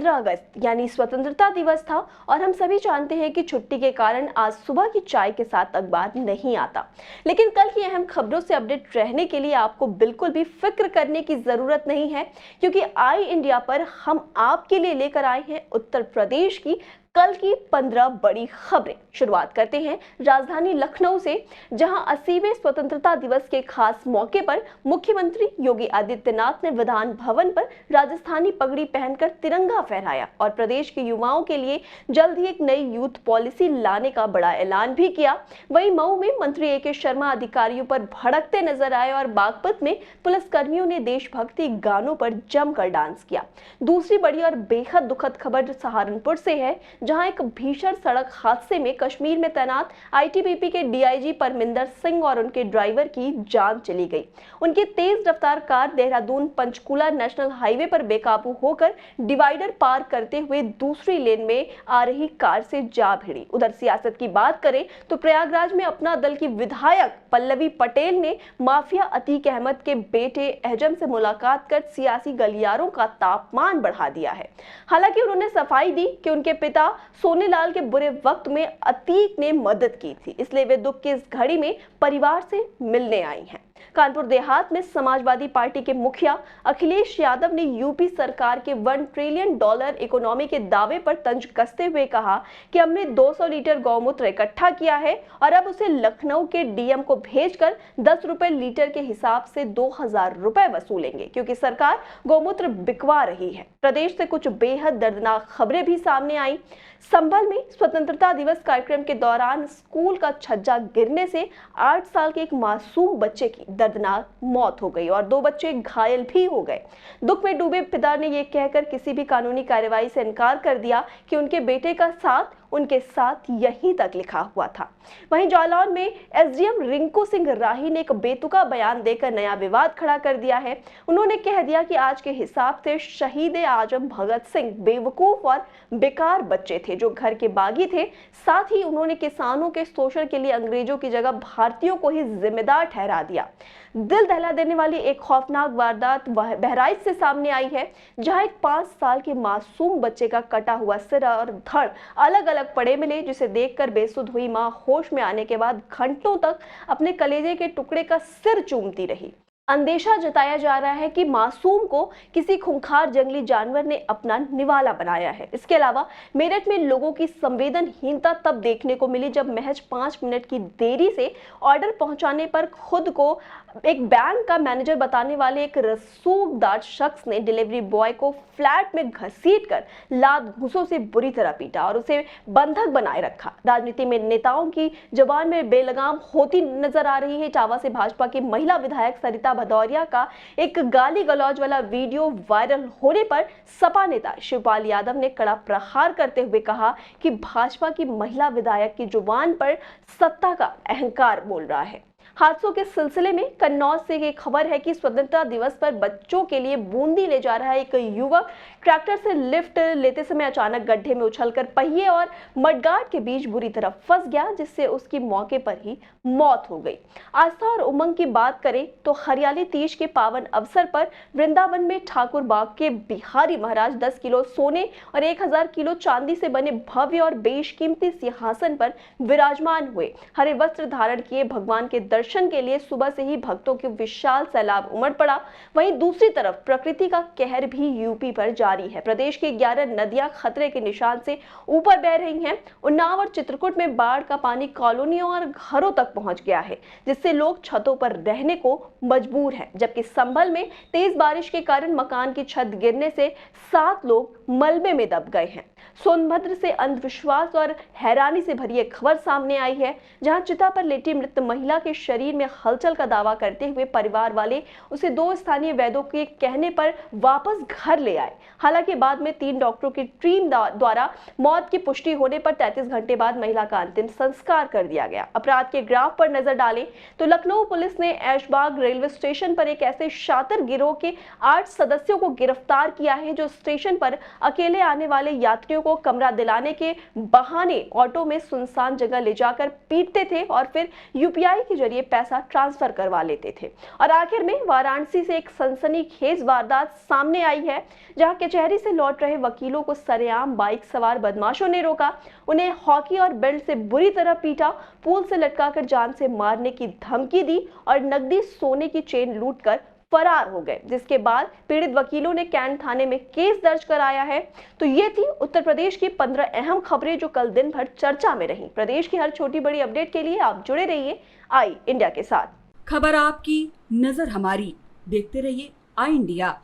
15 अगस्त यानी स्वतंत्रता दिवस था और हम सभी जानते हैं कि छुट्टी के कारण आज सुबह की चाय के साथ अखबार नहीं आता। लेकिन कल की अहम खबरों से अपडेट रहने के लिए आपको बिल्कुल भी फिक्र करने की जरूरत नहीं है, क्योंकि आई इंडिया पर हम आपके लिए लेकर आए हैं उत्तर प्रदेश की कल की 15 बड़ी खबरें। शुरुआत करते हैं राजधानी लखनऊ से, जहां 80वें स्वतंत्रता दिवस के खास मौके पर मुख्यमंत्री योगी आदित्यनाथ ने विधान भवन पर राजस्थानी पगड़ी पहनकर तिरंगा फहराया और प्रदेश के युवाओं के लिए जल्द ही एक नई यूथ पॉलिसी लाने का बड़ा ऐलान भी किया। वहीं मऊ में मंत्री ए.के. शर्मा अधिकारियों पर भड़कते नजर आए और बागपत में पुलिसकर्मियों ने देशभक्ति गानों पर जमकर डांस किया। दूसरी बड़ी और बेहद दुखद खबर सहारनपुर से है, जहां एक भीषण सड़क हादसे में कश्मीर में तैनात आईटीबीपी के डीआईजी परमिंदर सिंह और उनके ड्राइवर की जान चली गई। उनकी तेज रफ्तार car Dehradun Panchkula national highway पर बेकाबू होकर डिवाइडर पार करते हुए दूसरी लेन में आ रही कार से जा भिड़ी। उधर सियासत की बात करें तो प्रयागराज में अपना दल की विधायक पल्लवी पटेल ने माफिया अतीक अहमद के बेटे एहजम से मुलाकात कर सियासी गलियारों का तापमान बढ़ा दिया है। हालांकि उन्होंने सफाई दी कि उनके पिता सोनेलाल के बुरे वक्त में अतीक ने मदद की थी, इसलिए वे दुख की इस घड़ी में परिवार से मिलने आई हैं। कानपुर देहात में समाजवादी पार्टी के मुखिया अखिलेश यादव ने यूपी सरकार के $1 ट्रिलियन इकोनॉमी के दावे पर तंज कसते हुए कहा कि हमने 200 लीटर गौमूत्र इकट्ठा किया है और अब उसे लखनऊ के डीएम को भेजकर 10 रुपए लीटर के हिसाब से 2000 रुपए वसूलेंगे, क्योंकि सरकार गौमूत्र बिकवा रही है। प्रदेश से कुछ बेहद दर्दनाक खबरें भी सामने आई। संभल में स्वतंत्रता दिवस कार्यक्रम के दौरान स्कूल का छज्जा गिरने से 8 साल के एक मासूम बच्चे की दर्दनाक मौत हो गई और 2 बच्चे घायल भी हो गए। दुख में डूबे पिता ने यह कहकर किसी भी कानूनी कार्रवाई से इनकार कर दिया कि उनके बेटे का साथ उनके साथ यहीं तक लिखा हुआ था। वहीं जालौन में एसडीएम रिंकू सिंह राही ने एक बेतुका बयान देकर नया विवाद खड़ा कर दिया है। उन्होंने कह दिया कि आज के हिसाब से शहीद आजम भगत सिंह बेवकूफ और बेकार बच्चे थे जो घर के बागी थे। साथ ही उन्होंने किसानों के शोषण के लिए अंग्रेजों की जगह भारतीयों को ही जिम्मेदार ठहरा दिया। दिल दहला देने वाली एक खौफनाक वारदात बहराइच से सामने आई है, जहां एक 5 साल के मासूम बच्चे का कटा हुआ सिर और धड़ अलग अलग पड़े मिले, जिसे देखकर बेसुध हुई मां होश में आने के बाद घंटों तक अपने कलेजे के टुकड़े का सिर चूमती रही। अंदेशा जताया जा रहा है कि मासूम को किसी खूंखार जंगली जानवर ने अपना निवाला बनाया है। इसके अलावा मेरठ में लोगों की संवेदनहीनता तब देखने को मिली जब महज 5 मिनट की देरी से ऑर्डर पहुंचाने पर खुद को एक बैंक का मैनेजर बताने वाले एक रसूखदार शख्स ने डिलीवरी बॉय को फ्लैट में घसीटकर लात घूंसों से बुरी तरह पीटा और उसे बंधक बनाए रखा। राजनीति में नेताओं की जुबान में बेलगाम होती नजर आ रही है। इटावा से भाजपा की महिला विधायक सरिता भदौरिया का एक गाली गलौज वाला वीडियो वायरल होने पर सपा नेता शिवपाल यादव ने कड़ा प्रहार करते हुए कहा कि भाजपा की महिला विधायक की जुबान पर सत्ता का अहंकार बोल रहा है। हादसों के सिलसिले में कन्नौज से एक खबर है कि स्वतंत्रता दिवस पर बच्चों के लिए बूंदी ले जा रहा एक युवक ट्रैक्टर से लिफ्ट लेते समय अचानक गड्ढे में उछलकर पहिए और मडगार्ड के बीच बुरी तरह फंस गया, जिससे उसकी मौके पर ही मौत हो गई। आस्था और उमंग की बात करें तो हरियाली तीज के पावन अवसर पर वृंदावन में ठाकुर बाग के बिहारी महाराज 10 किलो सोने और 1000 किलो चांदी से बने भव्य और बेशकीमती सिंहासन पर विराजमान हुए। हरे वस्त्र धारण किए भगवान के दर्शन के लिए सुबह से ही भक्तों के विशाल सैलाब उमड़ पड़ा। वहीं दूसरी तरफ प्रकृति का कहर भी यूपी पर जारी है। प्रदेश की 11 नदियां खतरे के निशान से ऊपर बह रही हैं। उन्नाव और चित्रकूट में बाढ़ का पानी कॉलोनियों और घरों तक पहुंच गया है, जिससे लोग छतों पर रहने को मजबूर हैं। जबकि संभल में तेज बारिश के कारण मकान की छत गिरने से 7 लोग मलबे में दब गए हैं। सोनभद्र से अंधविश्वास और हैरानी से भरी एक खबर सामने आई है, जहां चिता पर लेटी मृत महिला के शरीर में हलचल का दावा करते हुए परिवार वाले उसे 2 स्थानीय वैद्यों के कहने पर वापस घर ले आए। हालांकि बाद में 3 डॉक्टरों की टीम द्वारा मौत की पुष्टि होने पर 33 घंटे बाद महिला का अंतिम संस्कार कर दिया गया। अपराध के ग्राफ पर नजर डालें तो लखनऊ पुलिस ने ऐशबाग रेलवे स्टेशन पर एक ऐसे शातिर गिरोह के 8 सदस्यों को गिरफ्तार किया है, जो स्टेशन पर अकेले आने वाले यात्रियों को कमरा दिलाने के बहाने ऑटो में सुनसान जगह ले जाकर पीटते थे और फिर यूपीआई के जरिए ये पैसा ट्रांसफर करवा लेते थे। और आखिर में वाराणसी से एक सनसनीखेज वारदात सामने आई है, जहां कचहरी से लौट रहे वकीलों को सरेआम बाइक सवार बदमाशों ने रोका, उन्हें हॉकी और बेल्ट से बुरी तरह पीटा, पूल से लटकाकर जान से मारने की धमकी दी और नकदी सोने की चेन लूटकर फरार हो गए, जिसके बाद पीड़ित वकीलों ने कैंट थाने में केस दर्ज कराया है। तो ये थी उत्तर प्रदेश की 15 अहम खबरें जो कल दिन भर चर्चा में रही। प्रदेश की हर छोटी बड़ी अपडेट के लिए आप जुड़े रहिए आई इंडिया के साथ। खबर आपकी, नजर हमारी, देखते रहिए आई इंडिया।